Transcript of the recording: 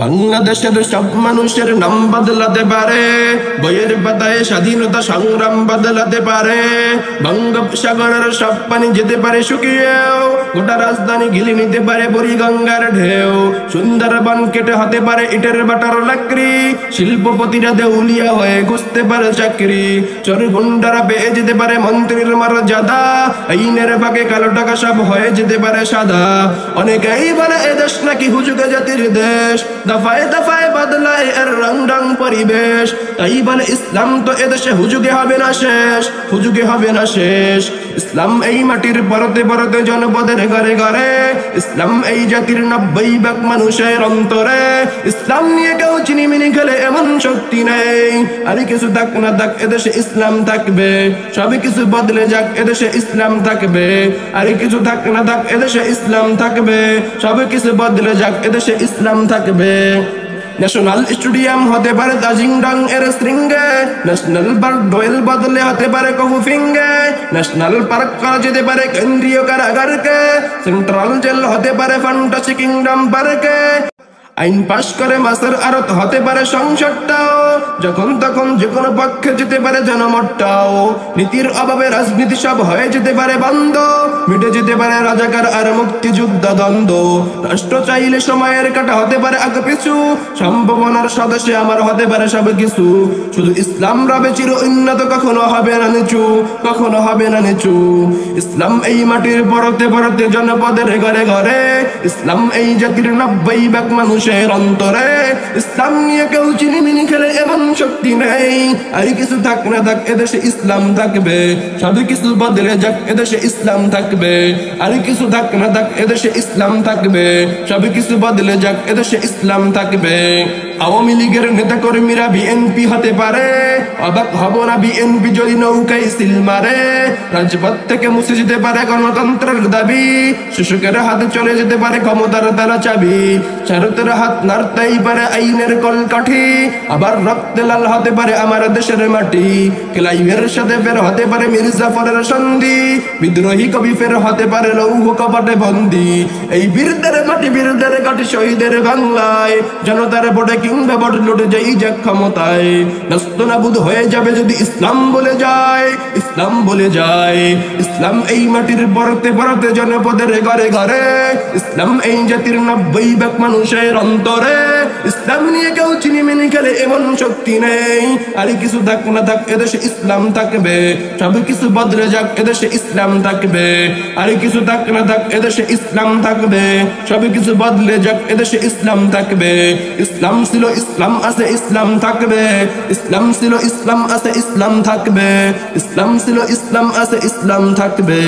বাংলাদেশের সব মানুষের নাম বদলাতে পারে, বইয়ের পাতায় স্বাধীনতা সংগ্রাম বদলাতে পারে। বঙ্গোপসাগরের সব পানি যেতে পারে শুকিয়েও, গোটা রাজধানী গিলে নিতে পারে বুড়িগঙ্গার ঢেউ। সুন্দরবন কেটে হতে পারে ইটের বাটার লাকড়ি, শিল্পপতিরা দেউলিয়া হয়ে খুঁজতে পারে চাকরি। চোর গুন্ডারা পেয়ে যেতে পারে মন্ত্রীর মর্যাদা, আইনের ফাঁকে কালো টাকা সব হয়ে যেতে পারে সাদা। অনেকেই বলে এদেশ নাকি হুজুগে জাতির দেশ, দফায় দফায় বদলায় এর রং রং পরিবেশ। তাই বলে ইসলাম তো এদেশে হুজুগে হবে না শেষ, হুজুগে হবে না শেষ। ইসলাম এই মাটির পরতে পরতে জনপদের ঘরে ঘরে, ইসলাম এই জাতির 90% মানুষের অন্তরে। ইসলাম নিয়ে কেউ চিনিমিনি খেলে এমন শক্তি নেই, আরে কিছু থাক না থাক এদেশে ইসলাম থাকবে। সবই কিছু বদলে যাক এদেশে ইসলাম থাকবে, আরে কিছু থাক না থাক এদেশে ইসলাম থাকবে। সবই কিছু বদলে যাক এদেশে ইসলাম থাকবে। ন্যাশনাল স্টেডিয়াম হতে পারে তাজিংডং এর শৃঙ্গে, ন্যাশনাল পার্ক দোয়েল বদলে হতে পারে কফুফিঙ্গে। ন্যাশনাল পার্ক করা যেতে পারে কেন্দ্রীয় কারাগারকে, সেন্ট্রাল জেল হতে পারে ফ্যান্টাসি কিংডম পার্কে। আইন পাশ করে মাসের আরত হতে পারে সংসদটাও, যখন তখন যে কোনো পক্ষে যেতে পারে জনমতটাও। নীতির অভাবে রাজনীতি সব হয়ে যেতে পারে বন্ধ, মিটে যেতে পারে রাজাকার আর মুক্তিযুদ্ধ দ্বন্দ্ব। রাষ্ট্র চাইলে সময়ের কাটা হতে পারে আগে পিছু, সম্ভাবনার সদস্যে আমার হতে পারে সব কিছু। শুধু ইসলাম রবে চির উন্নত, কখনো হবে না নিচু, কখনো হবে না নিচু। ইসলাম এই মাটির পরতে পরতে জনপদের ঘরে ঘরে, ইসলাম এই জাতির 90% মানুষের অন্তরে। ইসলাম নিয়ে কেউ চিনিমিনি খেলে এমন শক্তি নেই, আর কিছু থাক না থাক এদেশে ইসলাম থাকবে। সবই কিছু বদলে যাক এদেশে ইসলাম থাকবে, আর কিছু থাক না থাক এদেশে ইসলাম থাকবে। সবই কিছু বদলে যাক এদেশে ইসলাম থাকবে। আওয়ামী লীগের নেতা কর্মীরা বিএনপি হতে পারে, অবাক হব না বিএনপি যদি নৌকায় সিল মারে। রাজপথ থেকে মুছে যেতে পারে গণতন্ত্রের দাবি, শাসকের হাতে চলে যেতে পারে ক্ষমতার তারা চাবি। শারতের হাত নাড়তেই পারে আইনের কলকাঠি, আবার রক্তে লাল হতে পারে আমার দেশের মাটি। ক্লাইভের সাথে ফের হতে পারে মির্জাফরের সন্ধি, বিদ্রোহী কবি ফের হতে পারে লৌহ কপাটে বন্দি। এই বীরদের মাটি বীরদের কাটি শহীদের বাংলায়, জনতার ভোটে কিংবা ভোট লুটে যাই যাক ক্ষমতায়। নাস্তানাবুদ হয়ে যাবে যদি ইসলাম বলে যায়, ইসলাম বলে যায়। ইসলাম এই মাটির পরতে পরতে জনপদের ঘরে ঘরে, ইসলাম এই জাতির 90% মানুষের অন্তরে। ইসলাম নিয়ে কেউ চিনিমিনি খেলে এমন শক্তি নেই, আর কিছু থাক না থাক এদেশে ইসলাম থাকবে। সব কিছু বদলে যাক এদেশে ইসলাম থাকবে, আর কিছু থাক না থাক এদেশে ইসলাম থাকবে। সব কিছু বদলে যাক এদেশে ইসলাম থাকবে। ইসলাম ছিল ইসলাম আছে ইসলাম থাকবে, ইসলাম ছিল ইসলাম আছে ইসলাম থাকবে। ইসলাম ছিল ইসলাম আছে ইসলাম থাকবে।